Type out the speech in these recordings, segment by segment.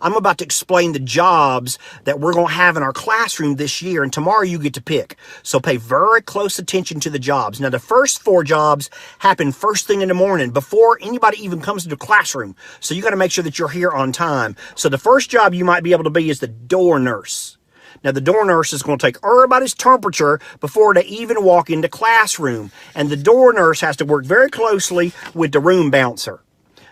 I'm about to explain the jobs that we're going to have in our classroom this year, and tomorrow you get to pick. So pay very close attention to the jobs. Now, the first 4 jobs happen first thing in the morning before anybody even comes to the classroom. So you got to make sure that you're here on time. So the first job you might be able to be is the door nurse. Now, the door nurse is going to take everybody's temperature before they even walk into classroom. And the door nurse has to work very closely with the room bouncer,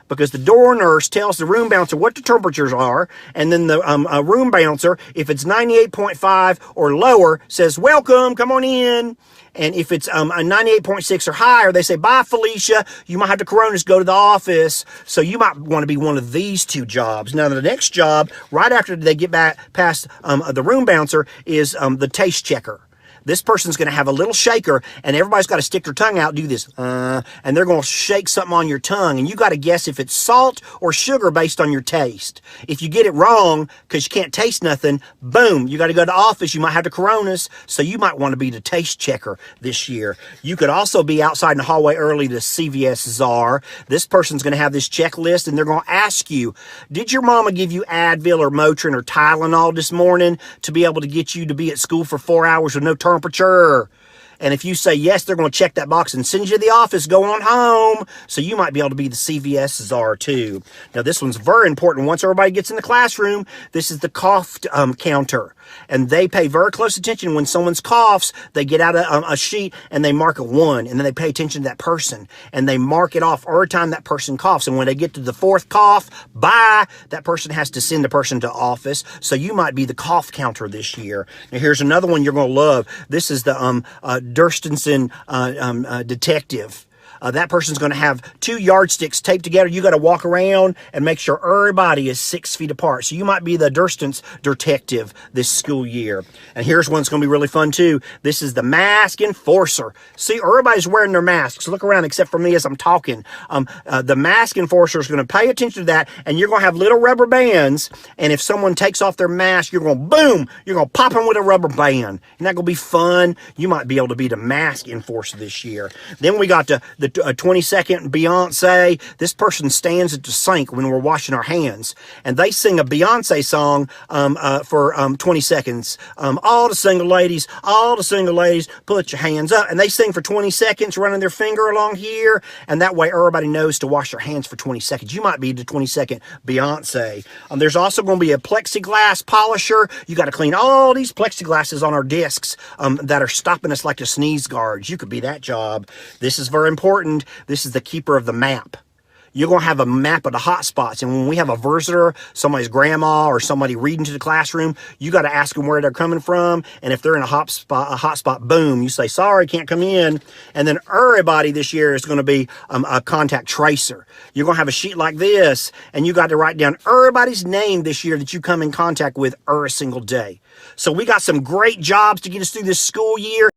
because the door nurse tells the room bouncer what the temperatures are, and then the room bouncer, if it's 98.5 or lower, says, welcome, come on in. And if it's a 98.6 or higher, they say, bye, Felicia, you might have to coronas, go to the office. So you might want to be one of these 2 jobs. Now, the next job, right after they get back past the room bouncer, is the taste checker. This person's going to have a little shaker, and everybody's got to stick their tongue out, do this, and they're going to shake something on your tongue, and you got to guess if it's salt or sugar based on your taste. If you get it wrong, because you can't taste nothing, boom, you got to go to the office. You might have the coronas, so you might want to be the taste checker this year. You could also be outside in the hallway early to CVS czar. This person's going to have this checklist, and they're going to ask you, did your mama give you Advil or Motrin or Tylenol this morning to be able to get you to be at school for 4 hours with no temperature? And if you say yes, they're going to check that box and send you to the office, go on home. So you might be able to be the CVS czar too. Now, this one's very important. Once everybody gets in the classroom, this is the cough counter. And they pay very close attention. When someone coughs, they get out a sheet and they mark a 1. And then they pay attention to that person. And they mark it off every time that person coughs. And when they get to the 4th cough, bye, that person has to send the person to office. So you might be the cough counter this year. Now, here's another one you're going to love. This is the Durstenson detective. That person's going to have 2 yardsticks taped together. You got to walk around and make sure everybody is 6 feet apart. So you might be the Dursten's detective this school year. And here's one that's going to be really fun too. This is the mask enforcer. See, everybody's wearing their masks. Look around, except for me as I'm talking. The mask enforcer is going to pay attention to that, and you're going to have little rubber bands. And if someone takes off their mask, you're going to boom, you're going to pop them with a rubber band. Isn't that going to be fun? You might be able to be the mask enforcer this year. Then we got the 20-second Beyonce. This person stands at the sink when we're washing our hands, and they sing a Beyonce song for 20 seconds. All the single ladies, put your hands up. And they sing for 20 seconds, running their finger along here, and that way everybody knows to wash their hands for 20 seconds. You might be the 20-second Beyonce. There's also going to be a plexiglass polisher. You got to clean all these plexiglasses on our desks that are stopping us like the sneeze guards. You could be that job. This is very important. This is the keeper of the map. You're going to have a map of the hot spots. And when we have a visitor, somebody's grandma or somebody reading to the classroom, you got to ask them where they're coming from. And if they're in a hot spot, boom, you say, sorry, can't come in. And then everybody this year is going to be a contact tracer. You're going to have a sheet like this, and you got to write down everybody's name this year that you come in contact with every single day. So we got some great jobs to get us through this school year.